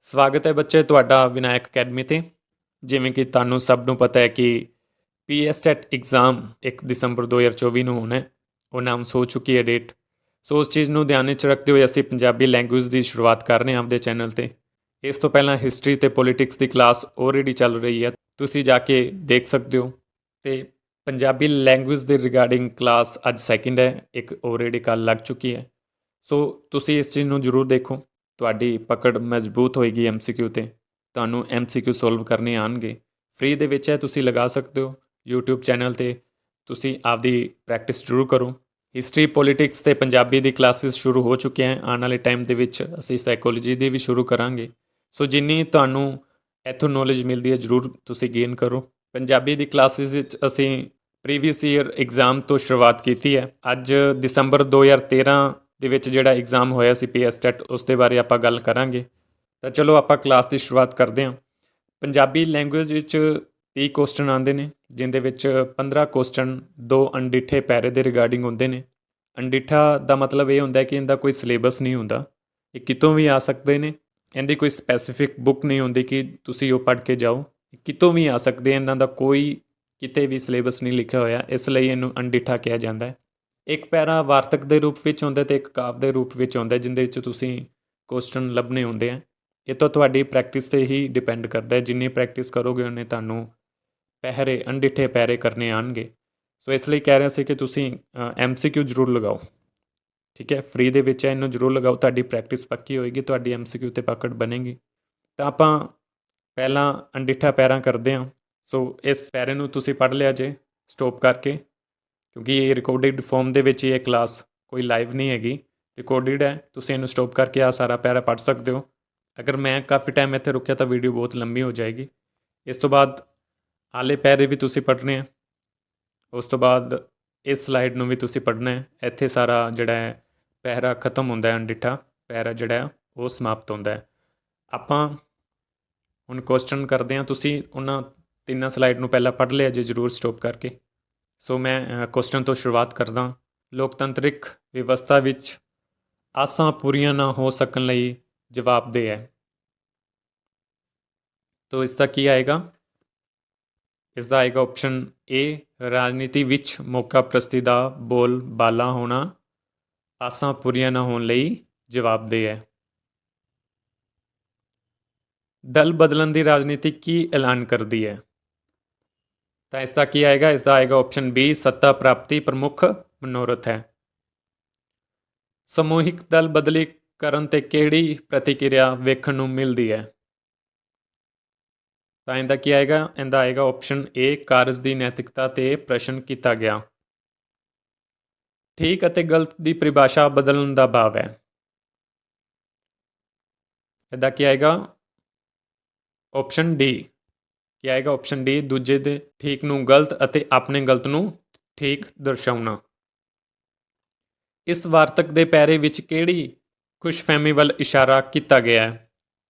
ਸਵਾਗਤ ਹੈ ਬੱਚੇ ਤੁਹਾਡਾ ਵਿਨਾਇਕ ਅਕੈਡਮੀ ਤੇ। ਜਿਵੇਂ ਕਿ ਤੁਹਾਨੂੰ ਸਭ ਨੂੰ ਪਤਾ ਹੈ ਕਿ ਪੀਐਸਟੈਟ ਐਗਜ਼ਾਮ 1 ਦਸੰਬਰ 2024 ਨੂੰ ਹੋਣਾ ਹੈ। ਉਹ ਅਨਾਉਂਸ ਹੋ ਚੁੱਕੀ ਹੈ ਡੇਟ। ਸੋ ਉਸ ਚੀਜ਼ ਨੂੰ ਧਿਆਨ ਵਿੱਚ ਰੱਖਦੇ ਹੋਏ ਅਸੀਂ ਪੰਜਾਬੀ ਲੈਂਗੁਏਜ ਦੀ ਸ਼ੁਰੂਆਤ ਕਰ ਰਹੇ ਹਾਂ ਆਪਦੇ ਚੈਨਲ ਤੇ। ਇਸ ਤੋਂ ਪਹਿਲਾਂ ਹਿਸਟਰੀ ਤੇ ਪੋਲੀਟਿਕਸ ਦੀ ਕਲਾਸ ਆਲਰੇਡੀ ਚੱਲ ਰਹੀ ਹੈ, ਤੁਸੀਂ ਜਾ ਕੇ ਦੇਖ ਸਕਦੇ ਹੋ। ਤੇ ਪੰਜਾਬੀ ਲੈਂਗੁਏਜ ਦੇ ਰਿਗਾਰਡਿੰਗ ਕਲਾਸ ਅੱਜ ਸੈਕਿੰਡ ਹੈ, ਇੱਕ ਆਲਰੇਡੀ ਕੱਲ੍ਹ ਲੱਗ ਚੁੱਕੀ ਹੈ। ਸੋ ਤੁਸੀਂ ਇਸ ਚੀਜ਼ ਨੂੰ ਜ਼ਰੂਰ ਦੇਖੋ, ਤੁਹਾਡੀ ਪਕੜ ਮਜ਼ਬੂਤ ਹੋਏਗੀ MCQ ਤੇ। ਤੁਹਾਨੂੰ MCQ ਸੋਲਵ ਕਰਨੇ ਆਉਣਗੇ। ਫ੍ਰੀ ਦੇ ਵਿੱਚ ਹੈ, ਤੁਸੀਂ ਲਗਾ ਸਕਦੇ ਹੋ YouTube ਚੈਨਲ ਤੇ। ਤੁਸੀਂ ਆਪਦੀ ਪ੍ਰੈਕਟਿਸ ਜ਼ਰੂਰ ਕਰੋ। ਹਿਸਟਰੀ ਪੋਲੀਟਿਕਸ ਤੇ ਪੰਜਾਬੀ ਦੀ ਕਲਾਸਿਸ ਸ਼ੁਰੂ ਹੋ ਚੁੱਕੀਆਂ ਹੈ। ਆਉਣ ਵਾਲੇ ਟਾਈਮ ਦੇ ਵਿੱਚ ਅਸੀਂ ਸਾਈਕੋਲੋਜੀ ਦੀ ਵੀ ਸ਼ੁਰੂ ਕਰਾਂਗੇ। ਸੋ ਜਿੰਨੀ ਤੁਹਾਨੂੰ ਇੱਥੋਂ ਨੌਲੇਜ ਮਿਲਦੀ ਹੈ ਜ਼ਰੂਰ ਤੁਸੀਂ ਗੇਨ ਕਰੋ। ਪੰਜਾਬੀ ਦੀ ਕਲਾਸਿਸ ਵਿੱਚ ਅਸੀਂ ਪ੍ਰੀਵੀਅਸ ਈਅਰ ਐਗਜ਼ਾਮ ਤੋਂ ਸ਼ੁਰੂਆਤ ਕੀਤੀ ਹੈ। ਅੱਜ ਦਸੰਬਰ 2013 ਦੇ ਵਿੱਚ ਜਿਹੜਾ ਐਗਜ਼ਾਮ ਹੋਇਆ ਸੀ ਪੀਐਸਟੈਟ, ਉਸ ਦੇ ਬਾਰੇ ਆਪਾਂ ਗੱਲ ਕਰਾਂਗੇ। ਤਾਂ ਚਲੋ ਆਪਾਂ ਕਲਾਸ ਦੀ ਸ਼ੁਰੂਆਤ ਕਰਦੇ ਹਾਂ। ਪੰਜਾਬੀ ਲੈਂਗੁਏਜ ਵਿੱਚ 30 ਕੁਐਸਚਨ ਆਉਂਦੇ ਨੇ, ਜਿਹਦੇ ਵਿੱਚ 15 ਕੁਐਸਚਨ 2 ਅਣਡਿੱਠੇ ਪੈਰੇ ਦੇ ਰਿਗਾਰਡਿੰਗ ਹੁੰਦੇ ਨੇ। ਅਣਡਿੱਠਾ ਦਾ ਮਤਲਬ ਇਹ ਹੁੰਦਾ ਕਿ ਇਹਦਾ ਕੋਈ ਸਿਲੇਬਸ ਨਹੀਂ ਹੁੰਦਾ, ਇਹ ਕਿਤੋਂ ਵੀ ਆ ਸਕਦੇ ਨੇ। ਇਹਦੀ ਕੋਈ ਸਪੈਸੀਫਿਕ ਬੁੱਕ ਨਹੀਂ ਹੁੰਦੀ ਕਿ ਤੁਸੀਂ ਉਹ ਪੜ੍ਹ ਕੇ ਜਾਓ, ਕਿਤੋਂ ਵੀ ਆ ਸਕਦੇ। ਇਹਨਾਂ ਦਾ ਕੋਈ ਕਿਤੇ ਵੀ ਸਿਲੇਬਸ ਨਹੀਂ ਲਿਖਿਆ ਹੋਇਆ, ਇਸ ਲਈ ਇਹਨੂੰ ਅਣਡਿੱਠਾ ਕਿਹਾ ਜਾਂਦਾ ਹੈ। ਇੱਕ ਪੈਰਾ ਵਾਰਤਕ ਦੇ ਰੂਪ ਵਿੱਚ ਹੁੰਦਾ ਅਤੇ ਇੱਕ ਕਾਵਿ ਦੇ ਰੂਪ ਵਿੱਚ ਹੁੰਦਾ, ਜਿਹਦੇ ਵਿੱਚ ਤੁਸੀਂ ਕੁਐਸਚਨ ਲੱਭਣੇ ਹੁੰਦੇ ਆ। ਇਹ ਤਾਂ ਤੁਹਾਡੀ ਪ੍ਰੈਕਟਿਸ 'ਤੇ ਹੀ ਡਿਪੈਂਡ ਕਰਦਾ ਹੈ। ਜਿੰਨੀ ਪ੍ਰੈਕਟਿਸ ਕਰੋਗੇ ਉਹਨੇ ਤੁਹਾਨੂੰ ਪਹਿਰੇ ਅਣਡਿੱਠੇ ਪੈਰੇ ਕਰਨੇ ਆਉਣਗੇ। ਸੋ ਇਸ ਲਈ ਕਹਿ ਰਿਹਾ ਸੀ ਕਿ ਤੁਸੀਂ MCQ ਜ਼ਰੂਰ ਲਗਾਓ। ਠੀਕ ਹੈ, ਫ੍ਰੀ ਦੇ ਵਿੱਚ ਹੈ, ਇਹਨੂੰ ਜ਼ਰੂਰ ਲਗਾਓ। ਤੁਹਾਡੀ ਪ੍ਰੈਕਟਿਸ ਪੱਕੀ ਹੋਏਗੀ, ਤੁਹਾਡੀ MCQ 'ਤੇ ਪਕੜ ਬਣੇਗੀ। ਤਾਂ ਆਪਾਂ ਪਹਿਲਾਂ ਅਣਡਿੱਠਾ ਪੈਰਾ ਕਰਦੇ ਹਾਂ। ਸੋ ਇਸ ਪੈਰੇ ਨੂੰ ਤੁਸੀਂ ਪੜ੍ਹ ਲਿਆ ਜੇ ਸਟੋਪ ਕਰਕੇ, ਕਿਉਂਕਿ ਇਹ ਰਿਕਾਰਡਿਡ ਫਾਰਮ ਦੇ ਵਿੱਚ ਇਹ ਕਲਾਸ ਕੋਈ ਲਾਈਵ ਨਹੀਂ ਹੈਗੀ, ਰਿਕਾਰਡਿਡ ਹੈ। ਤੁਸੀਂ ਇਹਨੂੰ ਸਟੋਪ ਕਰਕੇ ਆ ਸਾਰਾ ਪੈਰਾ ਪੜ੍ਹ ਸਕਦੇ ਹੋ। ਅਗਰ ਮੈਂ ਕਾਫੀ ਟਾਈਮ ਇੱਥੇ ਰੁਕਿਆ ਤਾਂ ਵੀਡੀਓ ਬਹੁਤ ਲੰਬੀ ਹੋ ਜਾਏਗੀ। ਇਸ ਤੋਂ ਬਾਅਦ ਆਲੇ ਪੈਰੇ ਵੀ ਤੁਸੀਂ ਪੜ੍ਹਨੇ ਆ। ਉਸ ਤੋਂ ਬਾਅਦ ਇਸ ਸਲਾਈਡ ਨੂੰ ਵੀ ਤੁਸੀਂ ਪੜ੍ਹਨਾ ਹੈ। ਇੱਥੇ ਸਾਰਾ ਜਿਹੜਾ ਹੈ ਪੈਰਾ ਖਤਮ ਹੁੰਦਾ ਹੈ, ਅਣਡਿੱਠਾ ਪੈਰਾ ਜਿਹੜਾ ਹੈ ਉਹ ਸਮਾਪਤ ਹੁੰਦਾ ਹੈ। ਆਪਾਂ ਹੁਣ ਕੁਐਸਚਨ ਕਰਦੇ ਹਾਂ। ਤੁਸੀਂ ਉਹਨਾਂ ਤਿੰਨਾਂ ਸਲਾਈਡ ਨੂੰ ਪਹਿਲਾਂ ਪੜ੍ਹ ਲਿਆ ਜੇ ਜ਼ਰੂਰ ਸਟੋਪ ਕਰਕੇ। ਸੋ ਮੈਂ ਕੁਐਸਚਨ ਤੋਂ ਸ਼ੁਰੂਆਤ ਕਰਦਾ। ਲੋਕਤੰਤਰਿਕ ਵਿਵਸਥਾ ਵਿੱਚ ਆਸਾਂ ਪੂਰੀਆਂ ਨਾ ਹੋ ਸਕਣ ਲਈ ਜਵਾਬਦੇਹ ਹੈ। ਤੋ ਇਸ ਦਾ ਕੀ ਆਏਗਾ? ਇਸ ਦਾ ਆਏਗਾ ਆਪਸ਼ਨ ਏ, ਰਾਜਨੀਤੀ ਵਿੱਚ ਮੌਕਾ ਪ੍ਰਸਤੀ ਦਾ ਬੋਲ ਬਾਲਾ ਹੋਣਾ ਆਸਾਂ ਪੂਰੀਆਂ ਨਾ ਹੋਣ ਲਈ ਜਵਾਬਦੇਹ ਹੈ। ਦਲ ਬਦਲਣ ਦੀ ਰਾਜਨੀਤੀ ਕੀ ਐਲਾਨ ਕਰਦੀ ਹੈ? ਤਾਂ ਇਸ ਦਾ ਕੀ ਆਏਗਾ? ਇਸ ਦਾ ਆਏਗਾ ਆਪਸ਼ਨ ਬੀ, ਸੱਤਾ ਪ੍ਰਾਪਤੀ ਪ੍ਰਮੁੱਖ ਮਨੋਰਥ ਹੈ। ਸਮੂਹਿਕ ਦਲ ਬਦਲੀ ਕਰਨ ਤੇ ਕਿਹੜੀ ਪ੍ਰਤੀਕਿਰਿਆ ਵੇਖਣ ਨੂੰ ਮਿਲਦੀ ਹੈ? ਤਾਂ ਇਹਦਾ ਕੀ ਆਏਗਾ? ਇਹਦਾ ਆਏਗਾ ਆਪਸ਼ਨ ਏ, ਕਾਰਜ ਦੀ ਨੈਤਿਕਤਾ ਤੇ ਪ੍ਰਸ਼ਨ ਕੀਤਾ ਗਿਆ। ਠੀਕ ਅਤੇ ਗਲਤ ਦੀ ਪਰਿਭਾਸ਼ਾ ਬਦਲਣ ਦਾ ਭਾਵ ਹੈ। ਇਹਦਾ ਕੀ ਆਏਗਾ? Option D. ਕੀ ਆਏਗਾ? ਆਪਸ਼ਨ ਡੀ, ਦੂਜੇ ਦੇ ਠੀਕ ਨੂੰ ਗਲਤ ਅਤੇ ਆਪਣੇ ਗਲਤ ਨੂੰ ਠੀਕ ਦਰਸਾਉਣਾ। ਇਸ ਵਾਰਤਕ ਦੇ ਪੈਰੇ ਵਿੱਚ ਕਿਹੜੀ ਖੁਸ਼ਫਹਿਮੀ ਵੱਲ ਇਸ਼ਾਰਾ ਕੀਤਾ ਗਿਆ ਹੈ?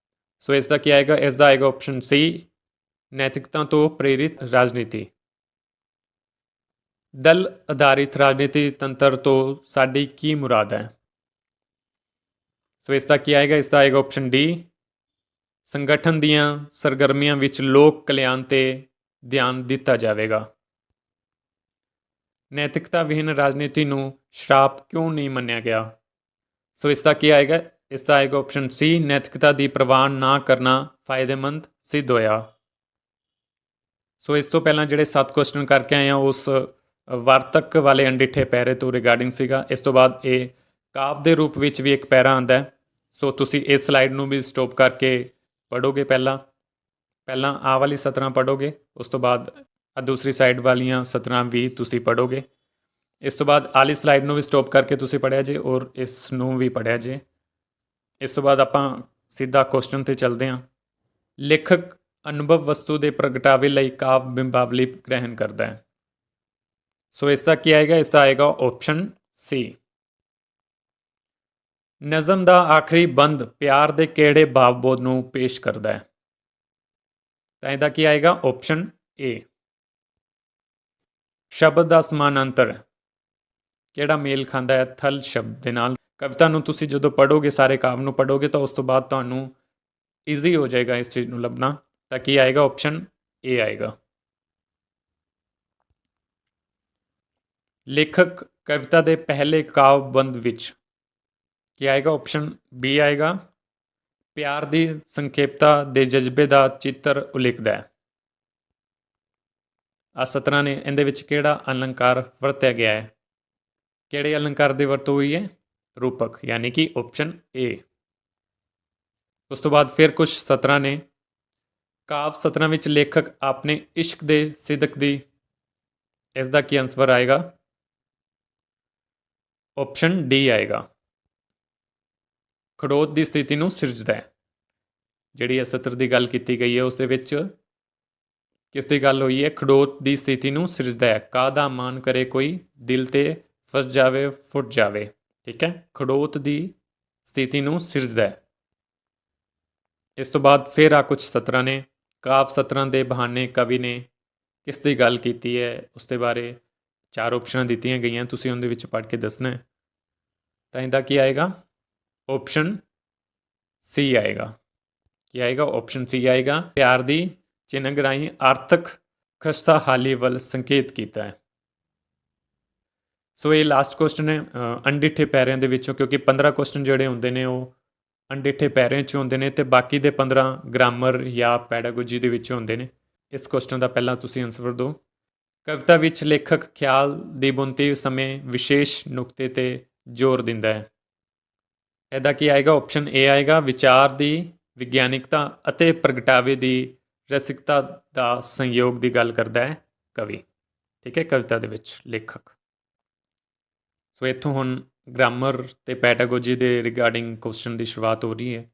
ਸੋ ਇਸ ਦਾ ਕੀ ਆਏਗਾ? ਇਸ ਦਾ ਆਏਗਾ ਆਪਸ਼ਨ ਸੀ, ਨੈਤਿਕਤਾ ਤੋਂ ਪ੍ਰੇਰਿਤ ਰਾਜਨੀਤੀ। ਦਲ ਆਧਾਰਿਤ ਰਾਜਨੀਤੀ ਤੰਤਰ ਤੋਂ ਸਾਡੀ ਕੀ ਮੁਰਾਦ ਹੈ? ਸੋ ਇਸ ਦਾ ਕੀ ਆਏਗਾ? ਇਸ ਦਾ ਆਏਗਾ ਆਪਸ਼ਨ ਡੀ, ਸੰਗਠਨ ਦੀਆਂ ਸਰਗਰਮੀਆਂ ਵਿੱਚ ਲੋਕ ਕਲਿਆਣ ਤੇ ਧਿਆਨ ਦਿੱਤਾ ਜਾਵੇਗਾ। ਨੈਤਿਕਤਾ ਵਿਹੀਨ ਰਾਜਨੀਤੀ ਨੂੰ ਸ਼ਰਾਪ ਕਿਉਂ ਨਹੀਂ ਮੰਨਿਆ ਗਿਆ? ਸੋ ਇਸ ਦਾ ਕੀ ਆਏਗਾ? ਇਸ ਦਾ ਆਏਗਾ ਆਪਸ਼ਨ ਸੀ, ਨੈਤਿਕਤਾ ਦੀ ਪ੍ਰਵਾਨ ਨਾ ਕਰਨਾ ਫਾਇਦੇਮੰਦ ਸਿੱਧ ਹੋਇਆ। ਸੋ ਇਸ ਤੋਂ ਪਹਿਲਾਂ ਜਿਹੜੇ 7 ਕੁਐਸਚਨ ਕਰਕੇ ਆਏ ਆ ਉਸ ਵਾਰਤਕ ਵਾਲੇ ਅਣਡਿੱਠੇ ਪੈਰੇ ਤੋਂ ਰਿਗਾਰਡਿੰਗ ਸੀਗਾ। ਇਸ ਤੋਂ ਬਾਅਦ ਇਹ ਕਾਵ ਦੇ ਰੂਪ ਵਿੱਚ ਵੀ ਇੱਕ ਪੈਰਾ ਆਉਂਦਾ ਹੈ। ਸੋ ਤੁਸੀਂ ਇਸ ਸਲਾਈਡ ਨੂੰ ਵੀ ਸਟੋਪ ਕਰਕੇ ਪੜ੍ਹੋਗੇ। ਪਹਿਲਾਂ ਆਹ ਵਾਲੀ ਸਤਰਾਂ ਪੜ੍ਹੋਗੇ, ਉਸ ਤੋਂ ਬਾਅਦ ਦੂਸਰੀ ਸਾਈਡ ਵਾਲੀਆਂ ਸਤਰਾਂ ਵੀ ਤੁਸੀਂ ਪੜ੍ਹੋਗੇ। ਇਸ ਤੋਂ ਬਾਅਦ ਆਲੀ ਸਲਾਈਡ ਨੂੰ ਵੀ ਸਟੋਪ ਕਰਕੇ ਤੁਸੀਂ ਪੜ੍ਹਿਆ ਜੇ ਔਰ ਇਸ ਨੂੰ ਵੀ ਪੜ੍ਹਿਆ ਜੇ। ਇਸ ਤੋਂ ਬਾਅਦ ਆਪਾਂ ਸਿੱਧਾ ਕੁਐਸਚਨ 'ਤੇ ਚੱਲਦੇ ਹਾਂ। ਲੇਖਕ ਅਨੁਭਵ ਵਸਤੂ ਦੇ ਪ੍ਰਗਟਾਵੇ ਲਈ ਕਾਵ ਬਿੰਬਾਵਲੀ ਗ੍ਰਹਿਣ ਕਰਦਾ ਹੈ। ਸੋ ਇਸ ਦਾ ਕੀ ਆਏਗਾ? ਇਸ ਦਾ ਆਏਗਾ ਆਪਸ਼ਨ ਸੀ। ਨਜ਼ਮ ਦਾ ਆਖਰੀ ਬੰਦ ਪਿਆਰ ਦੇ ਕਿਹੜੇ ਭਾਵਬੋਧ ਨੂੰ ਪੇਸ਼ ਕਰਦਾ ਹੈ? ਤਾਂ ਇਹਦਾ ਕੀ ਆਏਗਾ? Option A. ਸ਼ਬਦ ਦਾ ਸਮਾਨਾਂਤਰ ਕਿਹੜਾ ਮੇਲ ਖਾਂਦਾ ਹੈ ਥਲ ਸ਼ਬਦ ਦੇ ਨਾਲ? ਕਵਿਤਾ ਨੂੰ ਤੁਸੀਂ ਜਦੋਂ ਪੜ੍ਹੋਗੇ, ਸਾਰੇ ਕਾਵਿ ਨੂੰ ਪੜ੍ਹੋਗੇ, ਤਾਂ ਉਸ ਤੋਂ ਬਾਅਦ ਤੁਹਾਨੂੰ ਈਜ਼ੀ ਹੋ ਜਾਏਗਾ ਇਸ ਚੀਜ਼ ਨੂੰ ਲੱਭਣਾ। ਤਾਂ ਕੀ ਆਏਗਾ? ਆਪਸ਼ਨ ਏ ਆਏਗਾ। ਲੇਖਕ ਕਵਿਤਾ ਦੇ ਪਹਿਲੇ ਕਾਵਿ-ਬੰਧ ਵਿੱਚ ਕੀ ਆਏਗਾ? ਆਪਸ਼ਨ ਬੀ ਆਏਗਾ। ਪਿਆਰ ਦੀ ਸੰਖੇਪਤਾ ਦੇ ਜਜ਼ਬੇ ਦਾ ਚਿੱਤਰ ਉਲੀਕਦਾ ਹੈ। ਆ ਸਤਰਾਂ ਨੇ ਇਹਦੇ ਵਿੱਚ ਕਿਹੜਾ ਅਲੰਕਾਰ ਵਰਤਿਆ ਗਿਆ ਹੈ? ਕਿਹੜੇ ਅਲੰਕਾਰ ਦੀ ਵਰਤੋਂ ਹੋਈ ਹੈ? ਰੂਪਕ, ਯਾਨੀ ਕਿ ਆਪਸ਼ਨ ਏ। ਉਸ ਤੋਂ ਬਾਅਦ ਫਿਰ ਕੁਝ ਸਤਰਾਂ ਨੇ। ਕਾਵਿ ਸਤਰਾਂ ਵਿੱਚ ਲੇਖਕ ਆਪਣੇ ਇਸ਼ਕ ਦੇ ਸਿਦਕ ਦੀ, ਇਸ ਦਾ ਕੀ ਆਨਸਰ ਆਏਗਾ? ਆਪਸ਼ਨ ਡੀ ਆਏਗਾ। ਖੜੋਤ ਦੀ ਸਥਿਤੀ ਨੂੰ ਸਿਰਜਦਾ ਹੈ। ਜਿਹੜੀ ਇਹ ਸਤਰ ਦੀ ਗੱਲ ਕੀਤੀ ਗਈ ਹੈ ਉਸ ਦੇ ਵਿੱਚ ਕਿਸ ਦੀ ਗੱਲ ਹੋਈ ਹੈ? ਖੜੋਤ ਦੀ ਸਥਿਤੀ ਨੂੰ ਸਿਰਜਦਾ ਹੈ। ਕਾਹਦਾ ਮਾਨ ਕਰੇ ਕੋਈ, ਦਿਲ ਤੇ ਫਸ ਜਾਵੇ ਫੁੱਟ ਜਾਵੇ। ਠੀਕ ਹੈ, ਖੜੋਤ ਦੀ ਸਥਿਤੀ ਨੂੰ ਸਿਰਜਦਾ ਹੈ। ਇਸ ਤੋਂ ਬਾਅਦ ਫਿਰ ਆ ਕੁਝ ਸਤਰਾਂ ਨੇ। ਕਾਵਿ ਸਤਰਾਂ ਦੇ ਬਹਾਨੇ ਕਵੀ ਨੇ ਕਿਸ ਦੀ ਗੱਲ ਕੀਤੀ ਹੈ? ਉਸ ਦੇ ਬਾਰੇ 4 ਆਪਸ਼ਨਾਂ ਦਿੱਤੀਆਂ ਗਈਆਂ, ਤੁਸੀਂ ਉਹਦੇ ਵਿੱਚ ਪੜ੍ਹ ਕੇ ਦੱਸਣਾ ਹੈ। ਤਾਂ ਇਹਦਾ ਕੀ ਆਏਗਾ? ਆਪਸ਼ਨ ਸੀ ਆਏਗਾ। ਕੀ ਆਏਗਾ? ਆਪਸ਼ਨ ਸੀ ਆਏਗਾ। ਪਿਆਰ ਦੀ ਚਿੰਨ੍ਹ ਰਾਹੀਂ ਆਰਥਕ ਖਸਤਾਹਾਲੀ ਵੱਲ ਸੰਕੇਤ ਕੀਤਾ ਹੈ। ਸੋ ਇਹ ਲਾਸਟ ਕੁਐਸਚਨ ਹੈ ਅਣਡਿੱਠੇ ਪੈਰਿਆਂ ਦੇ ਵਿੱਚੋਂ, ਕਿਉਂਕਿ 15 ਕੁਐਸਚਨ ਜਿਹੜੇ ਹੁੰਦੇ ਨੇ ਉਹ ਅਣਡਿੱਠੇ ਪੈਰਿਆਂ 'ਚ ਹੁੰਦੇ ਨੇ ਅਤੇ ਬਾਕੀ ਦੇ 15 ਗ੍ਰਾਮਰ ਜਾਂ ਪੈਡਾਗੋਜੀ ਦੇ ਵਿੱਚ ਹੁੰਦੇ ਨੇ। ਇਸ ਕੁਐਸਚਨ ਦਾ ਪਹਿਲਾਂ ਤੁਸੀਂ ਆਨਸਰ ਦਿਓ। ਕਵਿਤਾ ਵਿੱਚ ਲੇਖਕ ਖਿਆਲ ਦੀ ਬੁਣਤੀ ਸਮੇਂ ਵਿਸ਼ੇਸ਼ ਨੁਕਤੇ 'ਤੇ ਜ਼ੋਰ ਦਿੰਦਾ ਹੈ। ਇਹਦਾ ਕੀ ਆਏਗਾ? ਆਪਸ਼ਨ ਏ ਆਏਗਾ। ਵਿਚਾਰ ਦੀ ਵਿਗਿਆਨਿਕਤਾ ਅਤੇ ਪ੍ਰਗਟਾਵੇ ਦੀ ਰਸਿਕਤਾ ਦਾ ਸੰਯੋਗ ਦੀ ਗੱਲ ਕਰਦਾ ਹੈ ਕਵੀ। ਠੀਕ ਹੈ, ਕਵਿਤਾ ਦੇ ਵਿੱਚ ਲੇਖਕ। ਸੋ ਇੱਥੋਂ ਹੁਣ ਗ੍ਰਾਮਰ ਤੇ ਪੈਡਾਗੋਜੀ ਦੇ ਰਿਗਾਰਡਿੰਗ ਕੁਐਸਚਨ ਦੀ ਸ਼ੁਰੂਆਤ ਹੋ ਰਹੀ ਹੈ।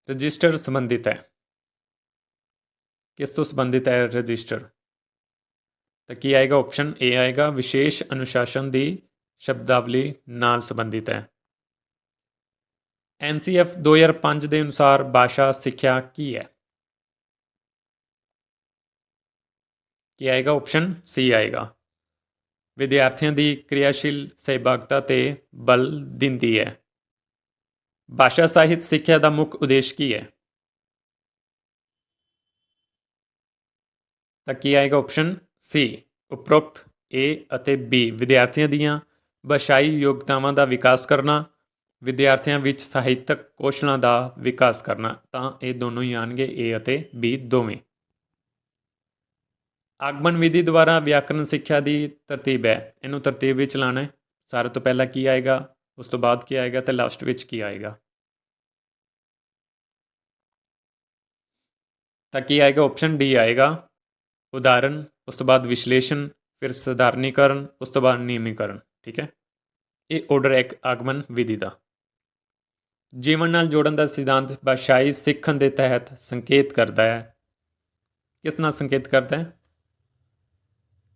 ਰਜਿਸਟਰ ਸੰਬੰਧਿਤ ਹੈ। ਕਿਸ ਤੋਂ ਸੰਬੰਧਿਤ ਹੈ ਰਜਿਸਟਰ? ਤਾਂ ਕੀ ਆਏਗਾ? ਆਪਸ਼ਨ ਏ ਆਏਗਾ। ਵਿਸ਼ੇਸ਼ ਅਨੁਸ਼ਾਸਨ ਦੀ ਸ਼ਬਦਾਵਲੀ ਨਾਲ ਸੰਬੰਧਿਤ ਹੈ। NCF 2005 ਦੇ ਅਨੁਸਾਰ ਭਾਸ਼ਾ ਸਿੱਖਿਆ ਕੀ ਹੈ? ਕੀ ਆਏਗਾ? ਆਪਸ਼ਨ ਸੀ ਆਏਗਾ। ਵਿਦਿਆਰਥੀਆਂ ਦੀ ਕਿਰਿਆਸ਼ੀਲ ਸਹਿਭਾਗਤਾ 'ਤੇ ਬਲ ਦਿੰਦੀ ਹੈ। ਭਾਸ਼ਾ ਸਾਹਿਤ ਸਿੱਖਿਆ ਦਾ ਮੁੱਖ ਉਦੇਸ਼ ਕੀ ਹੈ? ਤਾਂ ਕੀ ਆਏਗਾ? ਆਪਸ਼ਨ ਸੀ। ਉਪਰੋਕਤ ਏ ਅਤੇ ਬੀ। ਵਿਦਿਆਰਥੀਆਂ ਦੀਆਂ ਭਾਸ਼ਾਈ ਯੋਗਤਾਵਾਂ ਦਾ ਵਿਕਾਸ ਕਰਨਾ, ਵਿਦਿਆਰਥੀਆਂ ਵਿੱਚ ਸਾਹਿਤਕ ਕੌਸ਼ਲਾਂ ਦਾ ਵਿਕਾਸ ਕਰਨਾ। ਤਾਂ ਇਹ ਦੋਨੋਂ ਹੀ ਆਉਣਗੇ, ਏ ਅਤੇ ਬੀ ਦੋਵੇਂ। ਆਗਮਨ ਵਿਧੀ ਦੁਆਰਾ ਵਿਆਕਰਨ ਸਿੱਖਿਆ ਦੀ ਤਰਤੀਬ ਹੈ। ਇਹਨੂੰ ਤਰਤੀਬ ਵਿੱਚ ਲਾਣਾ ਹੈ। ਸਾਰੇ ਤੋਂ ਪਹਿਲਾਂ ਕੀ ਆਏਗਾ, ਉਸ ਤੋਂ ਬਾਅਦ ਕੀ ਆਏਗਾ, ਤੇ ਲਾਸਟ ਵਿੱਚ ਕੀ ਆਏਗਾ। ਤਾਂ ਕੀ ਆਏਗਾ? ਆਪਸ਼ਨ ਡੀ ਆਏਗਾ। ਉਦਾਹਰਨ, ਉਸ ਤੋਂ ਬਾਅਦ ਵਿਸ਼ਲੇਸ਼ਣ, ਫਿਰ ਸਧਾਰਨੀਕਰਨ, ਉਸ ਤੋਂ ਬਾਅਦ ਨਿਯਮੀਕਰਨ। ਠੀਕ ਹੈ, ਇਹ ਆਰਡਰ ਹੈ ਆਗਮਨ ਵਿਧੀ ਦਾ। ਜੀਵਨ ਨਾਲ ਜੋੜਨ ਦਾ ਸਿਧਾਂਤ ਭਾਸ਼ਾਈ ਸਿੱਖਣ ਦੇ ਤਹਿਤ ਸੰਕੇਤ ਕਰਦਾ ਹੈ। ਕਿਸ ਨਾਲ ਸੰਕੇਤ ਕਰਦਾ ਹੈ?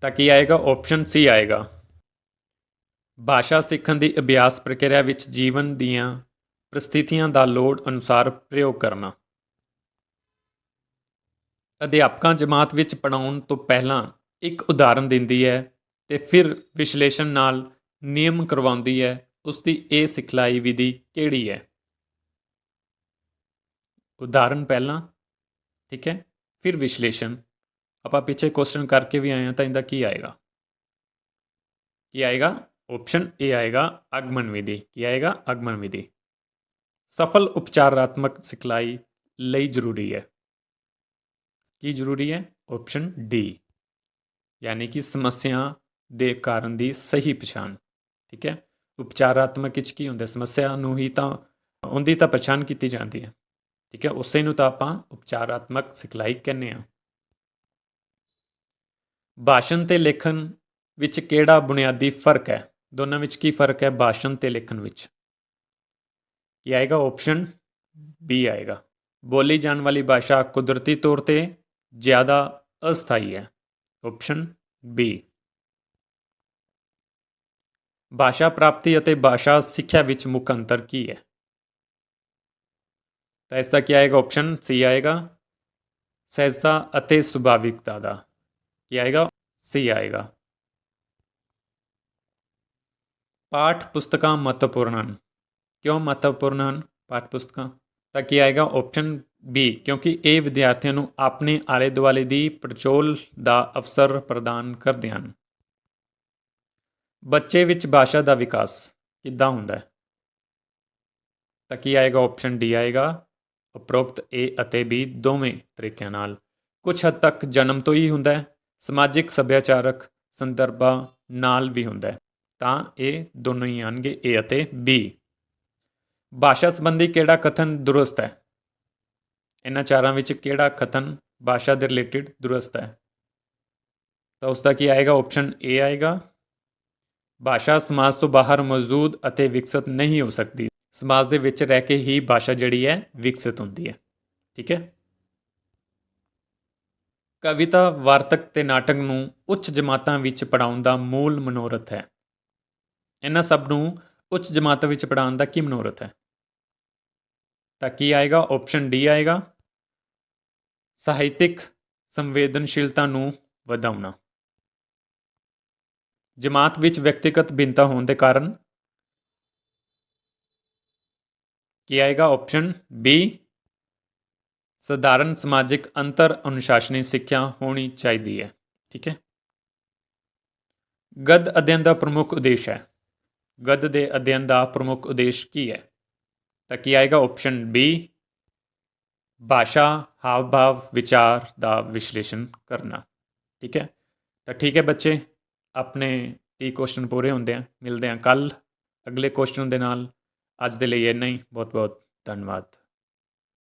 ਤਾਂ ਕੀ ਆਏਗਾ? ਆਪਸ਼ਨ ਸੀ ਆਏਗਾ। ਭਾਸ਼ਾ ਸਿੱਖਣ ਦੀ ਅਭਿਆਸ ਪ੍ਰਕਿਰਿਆ ਵਿੱਚ ਜੀਵਨ ਦੀਆਂ ਪ੍ਰਸਥਿਤੀਆਂ ਦਾ ਲੋੜ ਅਨੁਸਾਰ ਪ੍ਰਯੋਗ ਕਰਨਾ। ਅਧਿਆਪਕਾਂ ਜਮਾਤ ਵਿੱਚ ਪੜ੍ਹਾਉਣ ਤੋਂ ਪਹਿਲਾਂ ਇੱਕ ਉਦਾਹਰਨ ਦਿੰਦੀ ਹੈ ਤੇ ਫਿਰ ਵਿਸ਼ਲੇਸ਼ਣ ਨਾਲ ਨਿਯਮ ਕਰਵਾਉਂਦੀ ਹੈ। ਉਸ ਦੀ ਇਹ ਸਿਖਲਾਈ ਵਿਧੀ ਕਿਹੜੀ ਹੈ? ਉਦਾਹਰਨ ਪਹਿਲਾਂ, ਠੀਕ ਹੈ, ਫਿਰ ਵਿਸ਼ਲੇਸ਼ਣ। ਆਪਾਂ ਪਿੱਛੇ ਕੁਐਸਚਨ ਕਰਕੇ ਵੀ ਆਏ ਹਾਂ, ਤਾਂ ਇਹਦਾ ਕੀ ਆਏਗਾ? ਕੀ ਆਏਗਾ? ਆਪਸ਼ਨ ਏ ਆਏਗਾ, ਆਗਮਨ ਵਿਧੀ। ਕੀ ਆਏਗਾ? ਆਗਮਨ ਵਿਧੀ ਸਫਲ ਉਪਚਾਰਾਤਮਕ ਸਿਖਲਾਈ ਲਈ ਜ਼ਰੂਰੀ ਹੈ। ਕੀ ਜ਼ਰੂਰੀ ਹੈ? ਆਪਸ਼ਨ ਡੀ, ਯਾਨੀ ਕਿ ਸਮੱਸਿਆ ਦੇ ਕਾਰਨ ਦੀ ਸਹੀ ਪਛਾਣ। ਠੀਕ ਹੈ, ਉਪਚਾਰਾਤਮਕ ਵਿੱਚ ਕੀ ਹੁੰਦਾ? ਸਮੱਸਿਆ ਨੂੰ ਹੀ ਤਾਂ ਉਹਦੀ ਤਾਂ ਪਛਾਣ ਕੀਤੀ ਜਾਂਦੀ ਹੈ। ਠੀਕ ਹੈ, ਉਸੇ ਨੂੰ ਤਾਂ ਆਪਾਂ ਉਪਚਾਰਾਤਮਕ ਸਿਖਲਾਈ ਕਹਿੰਦੇ ਹਾਂ। ਭਾਸ਼ਣ ਤੇ ਲੇਖਣ ਵਿੱਚ ਕਿਹੜਾ ਬੁਨਿਆਦੀ ਫਰਕ ਹੈ? ਦੋਨਾਂ ਵਿੱਚ ਕੀ ਫਰਕ ਹੈ ਭਾਸ਼ਣ ਤੇ ਲੇਖਣ ਵਿੱਚ? ਕੀ ਆਏਗਾ? ਆਪਸ਼ਨ ਬੀ ਆਏਗਾ। ਬੋਲੀ ਜਾਣ ਵਾਲੀ ਭਾਸ਼ਾ ਕੁਦਰਤੀ ਤੌਰ ਤੇ ਜ਼ਿਆਦਾ ਅਸਥਾਈ ਹੈ। Option B. ਭਾਸ਼ਾ ਪ੍ਰਾਪਤੀ ਅਤੇ ਭਾਸ਼ਾ ਸਿੱਖਿਆ ਵਿੱਚ ਮੁੱਖ ਅੰਤਰ ਕੀ ਹੈ? ਤਾਂ ਇਸ ਦਾ ਕੀ ਆਏਗਾ? ਆਪਸ਼ਨ ਸੀ ਆਏਗਾ। ਸਹਿਜਤਾ ਅਤੇ ਸੁਭਾਵਿਕਤਾ ਦਾ। ਕੀ ਆਏਗਾ? ਸੀ ਆਏਗਾ। ਪਾਠ ਪੁਸਤਕਾਂ ਮਹੱਤਵਪੂਰਨ ਹਨ। ਕਿਉਂ ਮਹੱਤਵਪੂਰਨ ਹਨ ਪਾਠ ਪੁਸਤਕਾਂ? ਤਾਂ ਕੀ ਆਏਗਾ? ਆਪਸ਼ਨ ਬੀ, ਕਿਉਂਕਿ ਇਹ ਵਿਦਿਆਰਥੀਆਂ ਨੂੰ ਆਪਣੇ ਆਲੇ ਦੁਆਲੇ ਦੀ ਪੜਚੋਲ ਦਾ ਅਵਸਰ ਪ੍ਰਦਾਨ ਕਰਦੇ ਹਨ। ਬੱਚੇ ਵਿੱਚ ਭਾਸ਼ਾ ਦਾ ਵਿਕਾਸ ਕਿੱਦਾਂ ਹੁੰਦਾ ਹੈ? ਤਾਂ ਕੀ ਆਏਗਾ? ਆਪਸ਼ਨ ਡੀ ਆਏਗਾ। ਉਪਰੋਕਤ ਏ ਅਤੇ ਬੀ ਦੋਵੇਂ ਤਰੀਕਿਆਂ ਨਾਲ। ਕੁਝ ਹੱਦ ਤੱਕ ਜਨਮ ਤੋਂ ਹੀ ਹੁੰਦਾ ਹੈ, ਸਮਾਜਿਕ ਸੱਭਿਆਚਾਰਕ ਸੰਦਰਭਾਂ ਨਾਲ ਵੀ ਹੁੰਦਾ ਹੈ। ਤਾਂ ਇਹ ਦੋਨੋਂ ਹੀ ਆਉਣਗੇ, ਏ ਅਤੇ ਬੀ। ਭਾਸ਼ਾ ਸੰਬੰਧੀ ਕਿਹੜਾ ਕਥਨ ਦੁਰਸਤ ਹੈ? ਇਹਨਾਂ ਚਾਰਾਂ ਵਿੱਚ ਕਿਹੜਾ ਕਥਨ ਭਾਸ਼ਾ ਦੇ ਰਿਲੇਟਿਡ ਦੁਰਸਤ ਹੈ? ਤਾਂ ਉਸ ਦਾ ਕੀ ਆਏਗਾ? ਆਪਸ਼ਨ ਏ ਆਏਗਾ। ਭਾਸ਼ਾ ਸਮਾਜ ਤੋਂ ਬਾਹਰ ਮੌਜੂਦ ਅਤੇ ਵਿਕਸਿਤ ਨਹੀਂ ਹੋ ਸਕਦੀ। ਸਮਾਜ ਦੇ ਵਿੱਚ ਰਹਿ ਕੇ ਹੀ ਭਾਸ਼ਾ ਜਿਹੜੀ ਹੈ ਵਿਕਸਿਤ ਹੁੰਦੀ ਹੈ। ਠੀਕ ਹੈ। ਕਵਿਤਾ, ਵਾਰਤਕ ਤੇ ਨਾਟਕ ਨੂੰ ਉੱਚ ਜਮਾਤਾਂ ਵਿੱਚ ਪੜ੍ਹਾਉਣ ਦਾ ਮੂਲ ਮਨੋਰਥ ਹੈ। ਇਹਨਾਂ ਸਭ ਨੂੰ ਉੱਚ ਜਮਾਤਾਂ ਵਿੱਚ ਪੜ੍ਹਾਉਣ ਦਾ ਕੀ ਮਨੋਰਥ ਹੈ? ਤਾਂ ਕੀ ਆਏਗਾ? ਆਪਸ਼ਨ ਡੀ ਆਏਗਾ। ਸਾਹਿਤਿਕ ਸੰਵੇਦਨਸ਼ੀਲਤਾ ਨੂੰ ਵਧਾਉਣਾ। ਜਮਾਤ ਵਿੱਚ ਵਿਅਕਤੀਗਤ ਭਿੰਨਤਾ ਹੋਣ ਦੇ ਕਾਰਨ ਕੀ ਆਏਗਾ? Option B. ਸਧਾਰਨ ਸਮਾਜਿਕ ਅੰਤਰ ਅਨੁਸ਼ਾਸਨੀ ਸਿੱਖਿਆ ਹੋਣੀ ਚਾਹੀਦੀ ਹੈ। ਠੀਕ ਹੈ। ਗਦ ਅਧਿਐਨ ਦਾ ਪ੍ਰਮੁੱਖ ਉਦੇਸ਼ ਹੈ। ਗਦ ਦੇ ਅਧਿਐਨ ਦਾ ਪ੍ਰਮੁੱਖ ਉਦੇਸ਼ ਕੀ ਹੈ? ਤਾਂ ਕੀ ਆਏਗਾ? Option B. ਭਾਸ਼ਾ, ਹਾਵ ਭਾਵ, ਵਿਚਾਰ ਦਾ ਵਿਸ਼ਲੇਸ਼ਣ ਕਰਨਾ। ਠੀਕ ਹੈ। ਤਾਂ ਠੀਕ ਹੈ ਬੱਚੇ, ਆਪਣੇ 30 ਕੁਐਸਚਨ ਪੂਰੇ ਹੁੰਦੇ ਆ। ਮਿਲਦੇ ਆ ਕੱਲ ਅਗਲੇ ਕੁਐਸਚਨ ਦੇ ਨਾਲ। ਅੱਜ ਦੇ ਲਈ ਇੰਨਾ ਹੀ। ਬਹੁਤ ਬਹੁਤ ਧੰਨਵਾਦ।